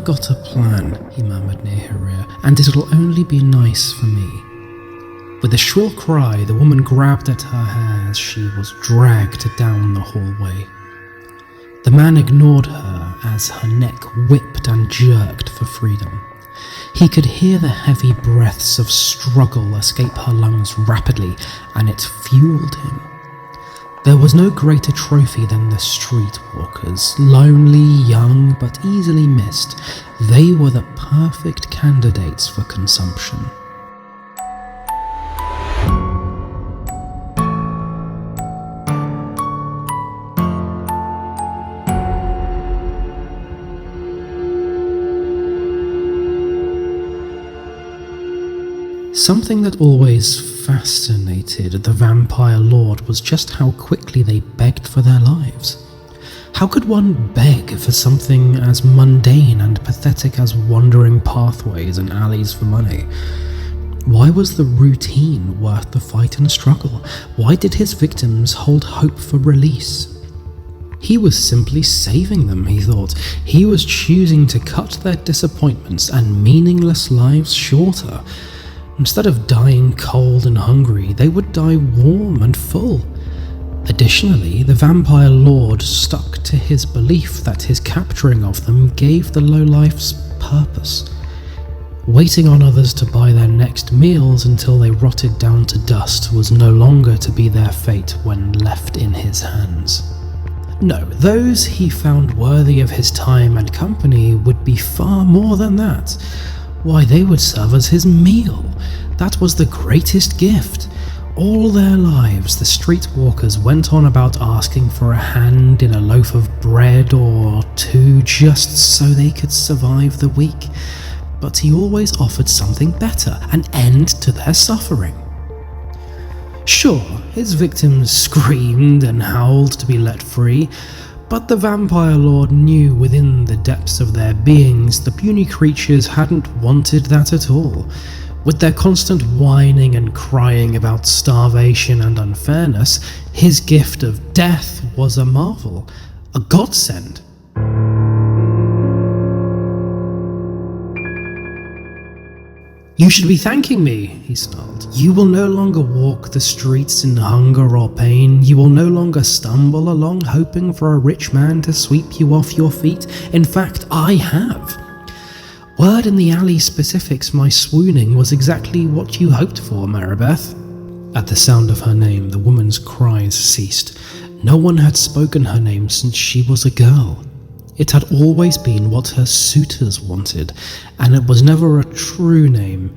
got a plan," he murmured near her ear, "and it'll only be nice for me." With a shrill cry, the woman grabbed at her hair as she was dragged down the hallway. The man ignored her as her neck whipped and jerked for freedom. He could hear the heavy breaths of struggle escape her lungs rapidly, and it fueled him. There was no greater trophy than the streetwalkers, lonely, young, but easily missed. They were the perfect candidates for consumption. Something that always fascinated the vampire lord was just how quickly they begged for their lives. How could one beg for something as mundane and pathetic as wandering pathways and alleys for money? Why was the routine worth the fight and struggle? Why did his victims hold hope for release? He was simply saving them, he thought. He was choosing to cut their disappointments and meaningless lives shorter. Instead of dying cold and hungry, they would die warm and full. Additionally, the vampire lord stuck to his belief that his capturing of them gave the lowlifes purpose. Waiting on others to buy their next meals until they rotted down to dust was no longer to be their fate when left in his hands. No, those he found worthy of his time and company would be far more than that. Why, they would serve as his meal. That was the greatest gift. All their lives, the streetwalkers went on about asking for a hand in a loaf of bread or two just so they could survive the week. But he always offered something better, an end to their suffering. Sure, his victims screamed and howled to be let free, but the vampire lord knew within the depths of their beings the puny creatures hadn't wanted that at all. With their constant whining and crying about starvation and unfairness, his gift of death was a marvel, a godsend. "You should be thanking me," he snarled. "You will no longer walk the streets in hunger or pain. You will no longer stumble along hoping for a rich man to sweep you off your feet. In fact, I have. Word in the alley specifics my swooning was exactly what you hoped for, Maribeth." At the sound of her name, the woman's cries ceased. No one had spoken her name since she was a girl. It had always been what her suitors wanted, and it was never a true name.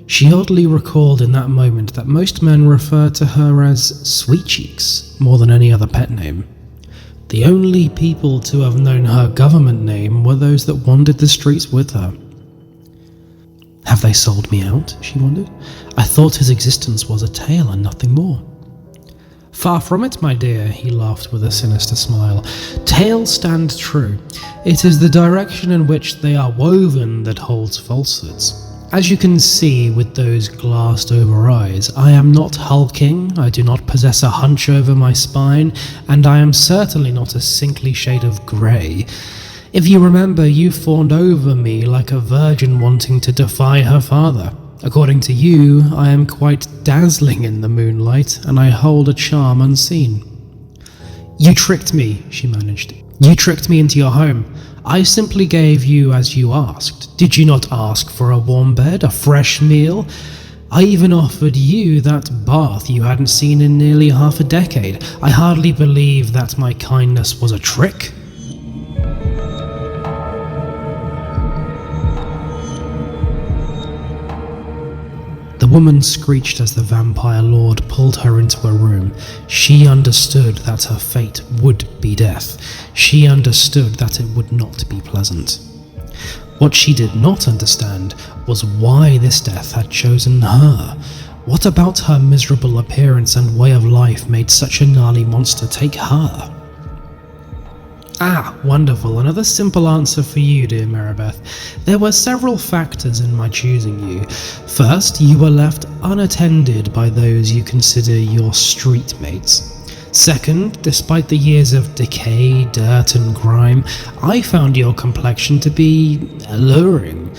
She oddly recalled in that moment that most men referred to her as Sweet Cheeks more than any other pet name. The only people to have known her government name were those that wandered the streets with her. "Have they sold me out?" she wondered. "I thought his existence was a tale and nothing more." "Far from it, my dear," he laughed with a sinister smile. "Tales stand true. It is the direction in which they are woven that holds falsehoods. As you can see with those glassed-over eyes, I am not hulking, I do not possess a hunch over my spine, and I am certainly not a sinkly shade of grey. If you remember, you fawned over me like a virgin wanting to defy her father. According to you, I am quite dazzling in the moonlight, and I hold a charm unseen." "You tricked me," she managed. "You tricked me into your home. I simply gave you as you asked. Did you not ask for a warm bed, a fresh meal? I even offered you that bath you hadn't seen in nearly half a decade. I hardly believe that my kindness was a trick." The woman screeched as the vampire lord pulled her into a room. She understood that her fate would be death. She understood that it would not be pleasant. What she did not understand was why this death had chosen her. What about her miserable appearance and way of life made such a gnarly monster take her? "Ah, wonderful. Another simple answer for you, dear Maribeth. There were several factors in my choosing you. First, you were left unattended by those you consider your street mates. Second, despite the years of decay, dirt and grime, I found your complexion to be alluring.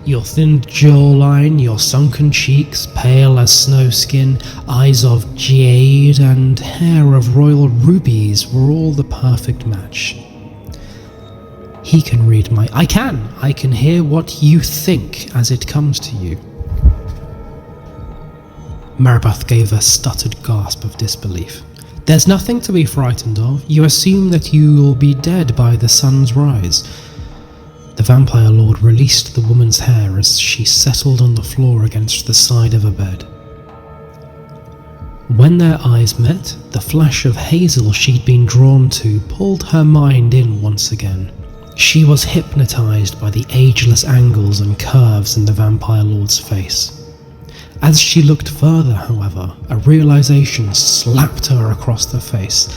Your thin jawline, your sunken cheeks, pale as snow skin, eyes of jade, and hair of royal rubies were all the perfect match. He can read my... I can hear what you think as it comes to you. Maribeth gave a stuttered gasp of disbelief. There's nothing to be frightened of. You assume that you will be dead by the sun's rise. The vampire lord released the woman's hair as she settled on the floor against the side of a bed. When their eyes met, the flash of hazel she'd been drawn to pulled her mind in once again. She was hypnotized by the ageless angles and curves in the vampire lord's face. As she looked further, however, a realization slapped her across the face.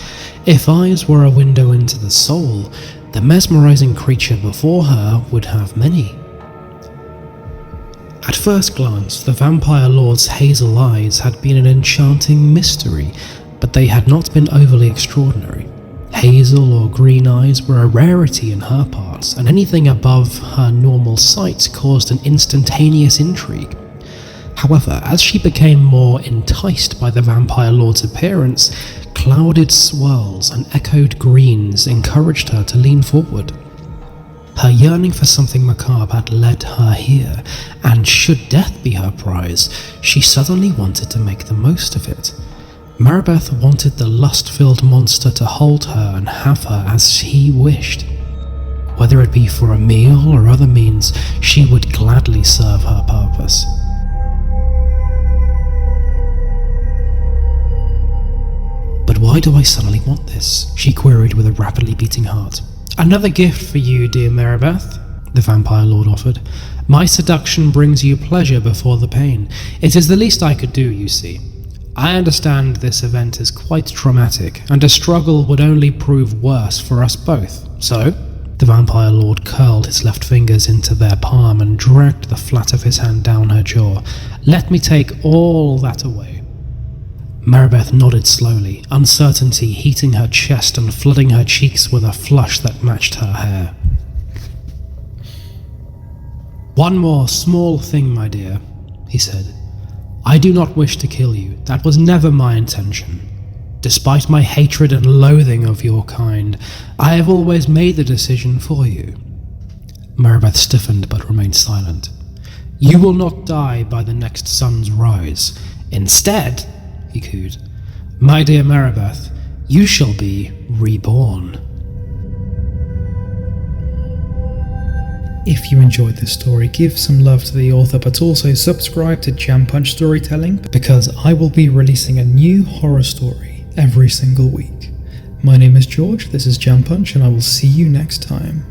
If eyes were a window into the soul, the mesmerizing creature before her would have many. At first glance, the vampire lord's hazel eyes had been an enchanting mystery, but they had not been overly extraordinary. Hazel or green eyes were a rarity in her parts, and anything above her normal sight caused an instantaneous intrigue. However, as she became more enticed by the vampire lord's appearance, clouded swirls and echoed greens encouraged her to lean forward. Her yearning for something macabre had led her here, and should death be her prize, she suddenly wanted to make the most of it. Maribeth wanted the lust-filled monster to hold her and have her as he wished. Whether it be for a meal or other means, she would gladly serve her purpose. But why do I suddenly want this? She queried with a rapidly beating heart. Another gift for you, dear Maribeth, the vampire lord offered. My seduction brings you pleasure before the pain. It is the least I could do, you see. I understand this event is quite traumatic, and a struggle would only prove worse for us both. So, the vampire lord curled his left fingers into their palm and dragged the flat of his hand down her jaw. Let me take all that away. Maribeth nodded slowly, uncertainty heating her chest and flooding her cheeks with a flush that matched her hair. One more small thing, my dear, he said. I do not wish to kill you. That was never my intention. Despite my hatred and loathing of your kind, I have always made the decision for you. Maribeth stiffened but remained silent. You will not die by the next sun's rise. Instead, he cooed, my dear Maribeth, you shall be reborn. If you enjoyed this story, give some love to the author, but also subscribe to Jam Punch Storytelling, because I will be releasing a new horror story every single week. My name is George, this is Jam Punch, and I will see you next time.